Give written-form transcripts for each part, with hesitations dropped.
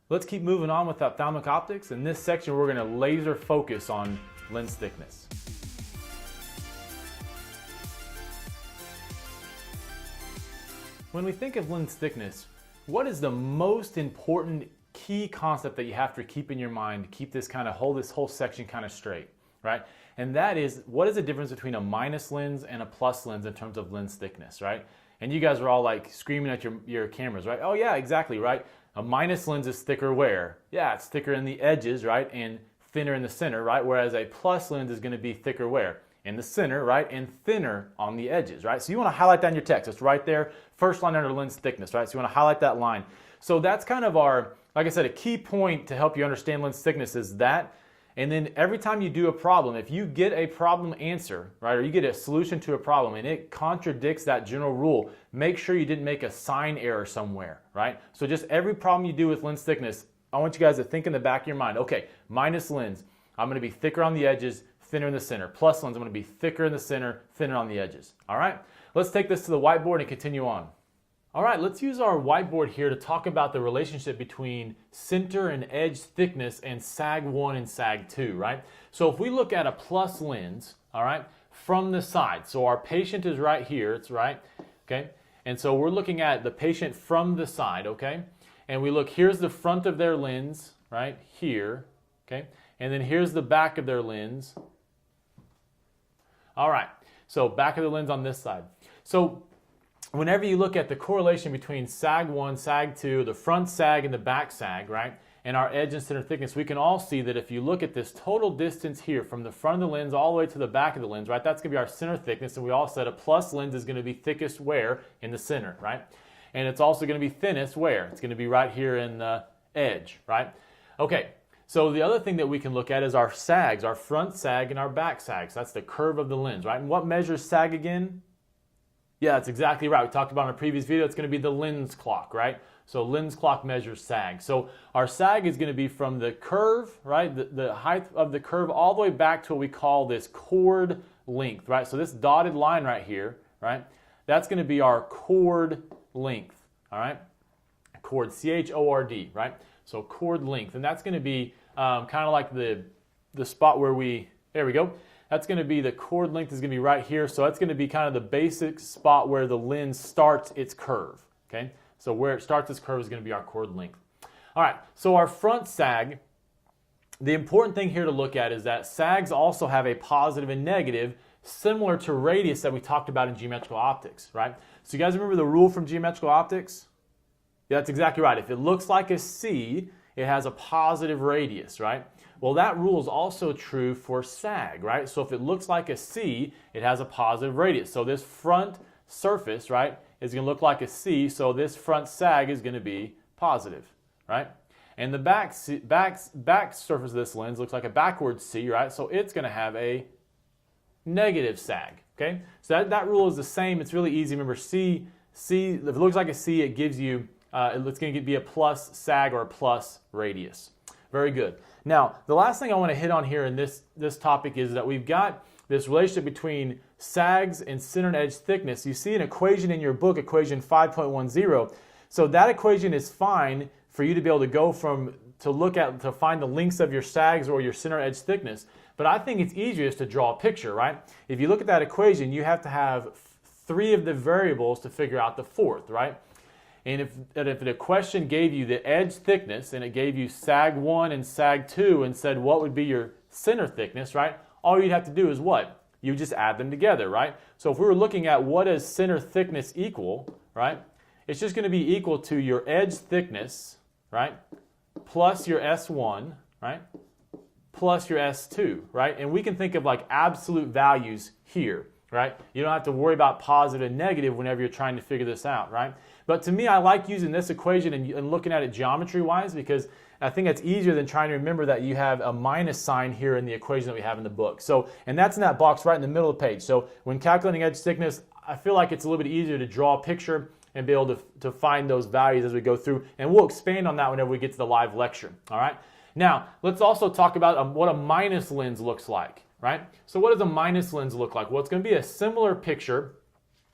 Let's keep moving on with ophthalmic optics. In this section, we're going to laser focus on lens thickness. When we think of lens thickness, what is the most important key concept that you have to keep in your mind to keep this whole section kind of straight, right? And that is, what is the difference between a minus lens and a plus lens in terms of lens thickness, right? And you guys are all like screaming at your cameras, right? Oh yeah, exactly, right? A minus lens is thicker where? Yeah, it's thicker in the edges, right? And thinner in the center, right? Whereas a plus lens is going to be thicker where? In the center, right? And thinner on the edges, right? So you want to highlight that in your text. It's right there, first line under lens thickness, right? So you want to highlight that line. So that's kind of our, like I said, a key point to help you understand lens thickness is that. And then every time you do a problem, if you get a problem answer, right, or you get a solution to a problem and it contradicts that general rule, make sure you didn't make a sign error somewhere, right? So just every problem you do with lens thickness, I want you guys to think in the back of your mind, okay, minus lens, I'm going to be thicker on the edges, thinner in the center. Plus lens, I'm going to be thicker in the center, thinner on the edges. All right, let's take this to the whiteboard and continue on. All right, let's use our whiteboard here to talk about the relationship between center and edge thickness and SAG1 and SAG2, right? So if we look at a plus lens, all right, from the side, so our patient is right here, it's right, okay? And so we're looking at the patient from the side, okay? And we look, here's the front of their lens, right, here, okay? And then here's the back of their lens. All right, so back of the lens on this side. So whenever you look at the correlation between SAG1, SAG2, the front sag and the back sag, right, and our edge and center thickness, we can all see that if you look at this total distance here from the front of the lens all the way to the back of the lens, right, that's going to be our center thickness, and we all said a plus lens is going to be thickest where? In the center, right? And it's also going to be thinnest where? It's going to be right here in the edge, right? Okay, so the other thing that we can look at is our sags, our front sag and our back sag. So that's the curve of the lens, right? And what measures sag again? Yeah, that's exactly right. We talked about in a previous video, it's going to be the lens clock, right? So lens clock measures sag. So our sag is going to be from the curve, right? The height of the curve all the way back to what we call this chord length, right? So this dotted line right here, right? That's going to be our chord length, all right? Chord, C-H-O-R-D, right? So chord length. And that's going to be kind of like the spot where there we go. That's going to be the chord length is going to be right here. So that's going to be kind of the basic spot where the lens starts its curve. Okay, so where it starts its curve is going to be our chord length. All right, so our front sag, the important thing here to look at is that sags also have a positive and negative similar to radius that we talked about in geometrical optics, right? So you guys remember the rule from geometrical optics? Yeah, that's exactly right. If it looks like a C, it has a positive radius, right? Well, that rule is also true for sag, right? So if it looks like a C, it has a positive radius. So this front surface, right, is going to look like a C, so this front sag is going to be positive, right? And the back surface of this lens looks like a backward C, right? So it's going to have a negative sag, okay? So that rule is the same. It's really easy. Remember, C, if it looks like a C, it gives you, it's going to be a plus sag or a plus radius. Very good. Now, the last thing I want to hit on here in this topic is that we've got this relationship between sags and center and edge thickness. You see an equation in your book, equation 5.10. So that equation is fine for you to be able to go to find the lengths of your sags or your center edge thickness. But I think it's easiest to draw a picture, right? If you look at that equation, you have to have 3 of the variables to figure out the 4th, right? And if the question gave you the edge thickness and it gave you SAG1 and SAG2 and said what would be your center thickness, right? All you'd have to do is what? You just add them together, right? So if we were looking at what does center thickness equal, right? It's just going to be equal to your edge thickness, right? Plus your S1, right? Plus your S2, right? And we can think of like absolute values here, right? You don't have to worry about positive and negative whenever you're trying to figure this out, right? But to me, I like using this equation and looking at it geometry-wise because I think it's easier than trying to remember that you have a minus sign here in the equation that we have in the book. So, and that's in that box right in the middle of the page. So when calculating edge thickness, I feel like it's a little bit easier to draw a picture and be able to find those values as we go through. And we'll expand on that whenever we get to the live lecture, all right? Now, let's also talk about what a minus lens looks like, right? So what does a minus lens look like? Well, it's going to be a similar picture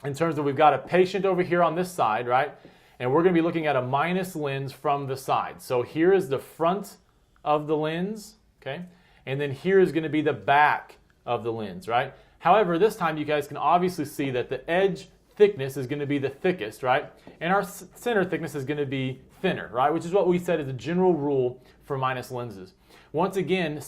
in terms of we've got a patient over here on this side, right? And we're going to be looking at a minus lens from the side. So here is the front of the lens, okay? And then here is going to be the back of the lens, right? However, this time you guys can obviously see that the edge thickness is going to be the thickest, right? And our center thickness is going to be thinner, right? Which is what we said is a general rule for minus lenses. Once again, the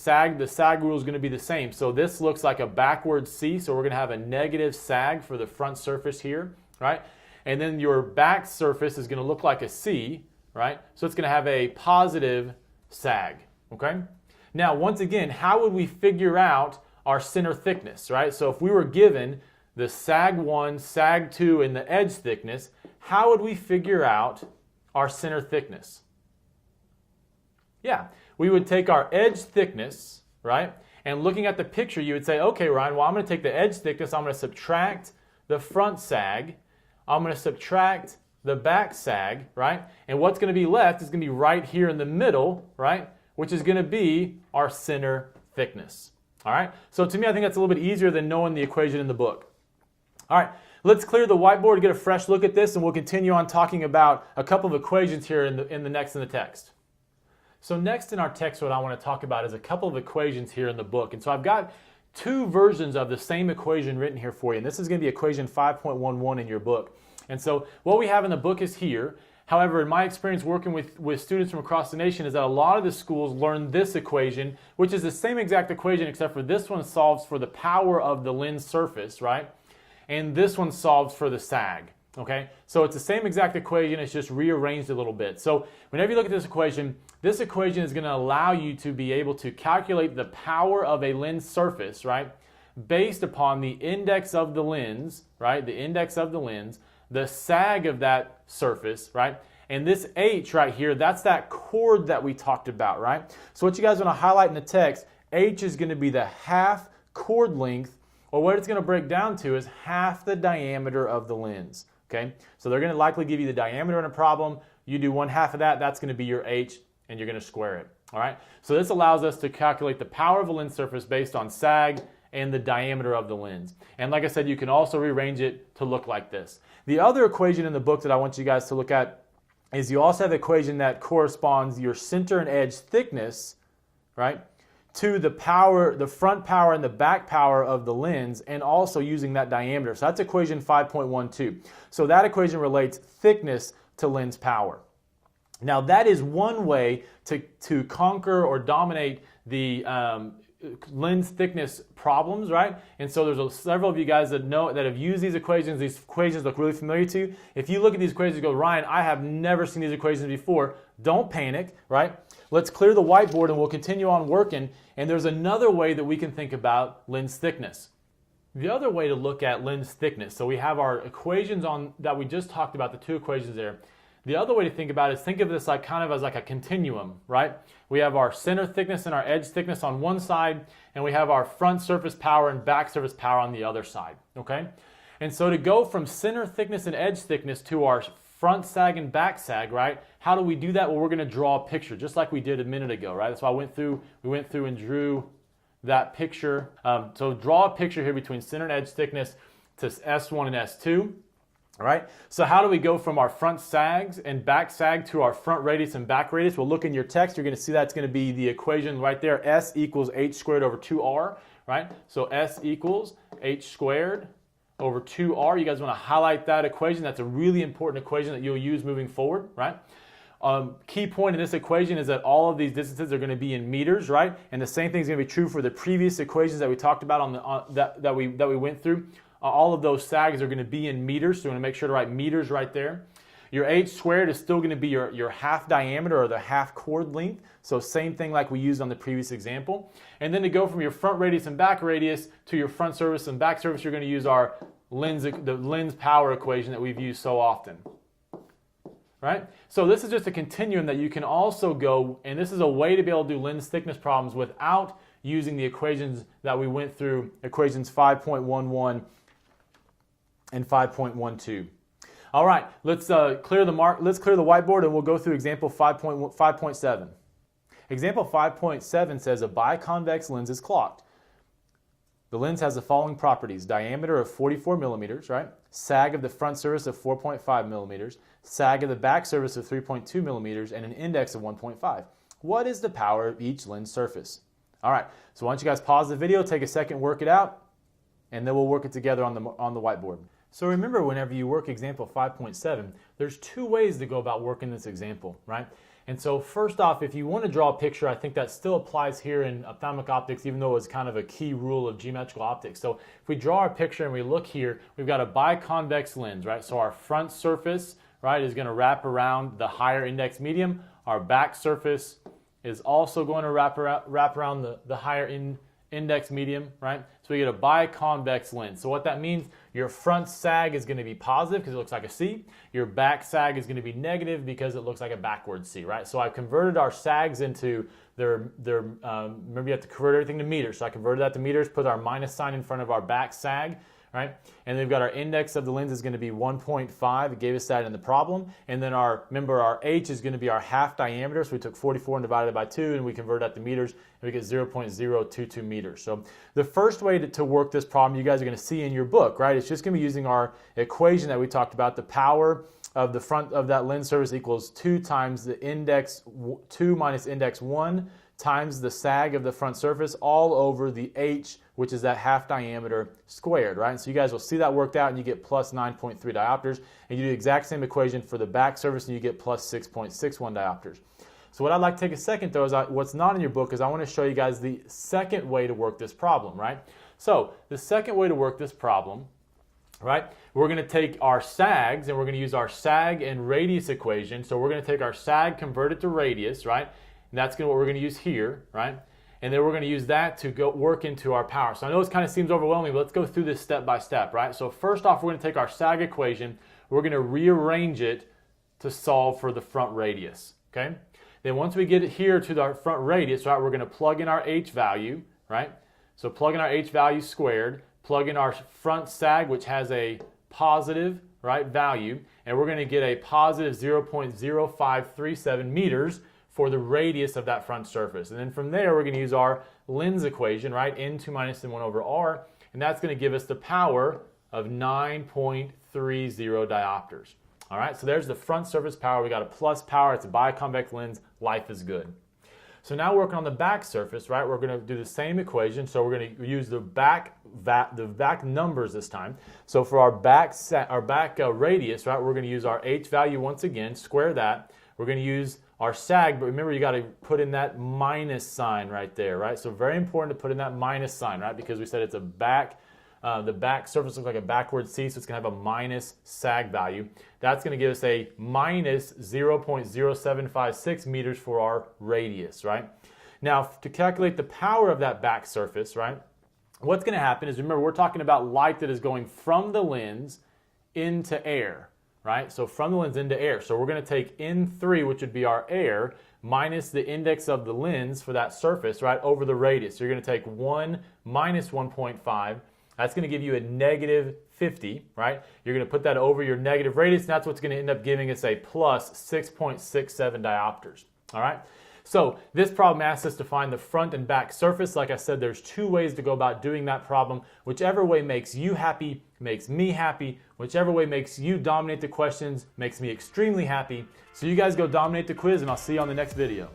sag rule is going to be the same. So this looks like a backward C, so we're going to have a negative sag for the front surface here, right? And then your back surface is going to look like a C, right? So it's going to have a positive sag, okay? Now, once again, how would we figure out our center thickness, right? So if we were given the sag 1, sag 2, and the edge thickness, how would we figure out our center thickness? Yeah, we would take our edge thickness, right? And looking at the picture, you would say, okay, Ryan, well, I'm going to take the edge thickness, I'm going to subtract the front sag, I'm going to subtract the back sag, right? And what's going to be left is going to be right here in the middle, right? Which is going to be our center thickness. All right? So to me, I think that's a little bit easier than knowing the equation in the book. All right, let's clear the whiteboard to get a fresh look at this, and we'll continue on talking about a couple of equations here in the text. So next in our text, what I want to talk about is a couple of equations here in the book. And so I've got two versions of the same equation written here for you. And this is going to be equation 5.11 in your book. And so what we have in the book is here. However, in my experience working with students from across the nation is that a lot of the schools learn this equation, which is the same exact equation except for this one solves for the power of the lens surface, right? And this one solves for the sag, okay? So it's the same exact equation, it's just rearranged a little bit. So whenever you look at this equation is going to allow you to be able to calculate the power of a lens surface, right? Based upon the index of the lens, right? The index of the lens, the sag of that surface, right? And this H right here, that's that chord that we talked about, right? So what you guys want to highlight in the text, H is going to be the half chord length, or what it's going to break down to is half the diameter of the lens, okay? So they're going to likely give you the diameter in a problem. You do 1/2 of that, that's going to be your H, and you're going to square it, all right? So this allows us to calculate the power of a lens surface based on sag and the diameter of the lens. And like I said, you can also rearrange it to look like this. The other equation in the book that I want you guys to look at is you also have the equation that corresponds your center and edge thickness, right, to the power, the front power and the back power of the lens, and also using that diameter. So that's equation 5.12. So that equation relates thickness to lens power. Now that is one way to conquer or dominate the lens thickness problems, right? And so there's several of you guys that have used these equations. These equations look really familiar to you. If you look at these equations and go, Ryan, I have never seen these equations before, don't panic, right? Let's clear the whiteboard and we'll continue on working. And there's another way that we can think about lens thickness. The other way to look at lens thickness, so we have our equations on that we just talked about, the two equations there. The other way to think about it is think of this like kind of as like a continuum, right? We have our center thickness and our edge thickness on one side, and we have our front surface power and back surface power on the other side, okay? And so to go from center thickness and edge thickness to our front sag and back sag, right? How do we do that? Well, we're going to draw a picture, just like we did a minute ago, right? That's why we went through and drew that picture. So draw a picture here between center and edge thickness to S1 and S2. All right, so how do we go from our front sags and back sag to our front radius and back radius? Well, look in your text, you're going to see that's going to be the equation right there, S equals H squared over 2R, right? So S equals H squared over 2R. You guys want to highlight that equation. That's a really important equation that you'll use moving forward, right? Key point in this equation is that all of these distances are going to be in meters, right? And the same thing is going to be true for the previous equations that we talked about that we went through. All of those sags are going to be in meters, so you want to make sure to write meters right there. Your H squared is still going to be your half diameter or the half chord length, so same thing like we used on the previous example. And then to go from your front radius and back radius to your front surface and back surface, you're going to use the lens power equation that we've used so often. Right? So this is just a continuum that you can also go, and this is a way to be able to do lens thickness problems without using the equations that we went through, equations 5.11 and 5.12. All right, let's clear the whiteboard and we'll go through example 5.7. Example 5.7 says a biconvex lens is clocked. The lens has the following properties: diameter of 44 millimeters, right? Sag of the front surface of 4.5 millimeters, sag of the back surface of 3.2 millimeters, and an index of 1.5. What is the power of each lens surface? All right, so why don't you guys pause the video, take a second, work it out, and then we'll work it together on the whiteboard. So remember, whenever you work example 5.7, there's two ways to go about working this example, right? And so first off, if you want to draw a picture, I think that still applies here in ophthalmic optics, even though it's kind of a key rule of geometrical optics. So if we draw our picture and we look here, we've got a biconvex lens, right? So our front surface, right, is going to wrap around the higher index medium. Our back surface is also going to wrap around the higher index medium, right? So we get a biconvex lens. So what that means, your front sag is going to be positive because it looks like a C. Your back sag is going to be negative because it looks like a backward C, right? So I've converted our sags into remember you have to convert everything to meters. So I converted that to meters, put our minus sign in front of our back sag, right? And then we've got our index of the lens is going to be 1.5. It gave us that in the problem. And then remember our H is going to be our half diameter. So we took 44 and divided by 2 and we convert that to meters and we get 0.022 meters. So the first way to work this problem you guys are going to see in your book, right? It's just going to be using our equation that we talked about. The power of the front of that lens surface equals 2 times the index 2 minus index 1 times the sag of the front surface all over the H, which is that half diameter squared, right? So you guys will see that worked out and you get plus 9.3 diopters. And you do the exact same equation for the back surface and you get plus 6.61 diopters. So what I'd like to take a second though is what's not in your book is I want to show you guys the second way to work this problem, right? So the second way to work this problem, right? We're going to take our sags and we're going to use our sag and radius equation. So we're going to take our sag, convert it to radius, right? And that's what we're going to use here, right? And then we're going to use that to go work into our power. So I know it kind of seems overwhelming, but let's go through this step by step, right? So first off, we're going to take our sag equation. We're going to rearrange it to solve for the front radius, okay? Then once we get it here to our front radius, right, we're going to plug in our H value, right? So plug in our H value squared, plug in our front sag, which has a positive, right, value, and we're going to get a positive 0.0537 meters for the radius of that front surface. And then from there, we're going to use our lens equation, right? N2 minus N1 over R, and that's going to give us the power of 9.30 diopters. All right, so there's the front surface power. We got a plus power. It's a biconvex lens. Life is good. So now working on the back surface, right? We're going to do the same equation. So we're going to use the back numbers this time. So for our back radius, right? We're going to use our H value once again. Square that. We're going to use our sag, but remember you got to put in that minus sign right there, right? So very important to put in that minus sign, right? Because we said it's a back, the back surface looks like a backward C, so it's going to have a minus sag value. That's going to give us a minus 0.0756 meters for our radius, right? Now, to calculate the power of that back surface, right, what's going to happen is, remember, we're talking about light that is going from the lens into air, right? So from the lens into air. So we're going to take N3, which would be our air, minus the index of the lens for that surface, right, over the radius. So you're going to take 1 minus 1.5. That's going to give you a negative 50, right? You're going to put that over your negative radius, and that's what's going to end up giving us a plus 6.67 diopters, all right? So this problem asks us to find the front and back surface. Like I said, there's two ways to go about doing that problem. Whichever way makes you happy, makes me happy. Whichever way makes you dominate the questions, makes me extremely happy. So you guys go dominate the quiz, and I'll see you on the next video.